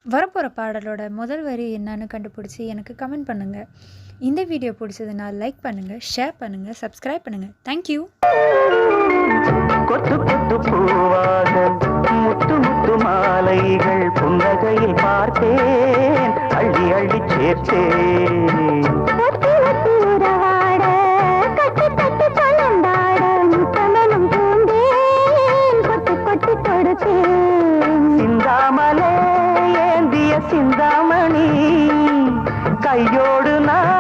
வரப்போகிற பாடலோட முதல் வரி என்னன்னு கண்டுபிடிச்சி எனக்கு கமெண்ட் பண்ணுங்கள். இந்த வீடியோ பிடிச்சதுன்னா லைக் பண்ணுங்கள், ஷேர் பண்ணுங்கள், சப்ஸ்கிரைப் பண்ணுங்கள். தேங்க்யூ. கொத்து கொத்து பூவாக முத்து முத்து மாலைகள் புன்னகையில் பார்த்தேன், அள்ளி அள்ளி சேர்த்தேன். சிந்தாமலே ஏந்திய சிந்தாமணி கையோடு நான்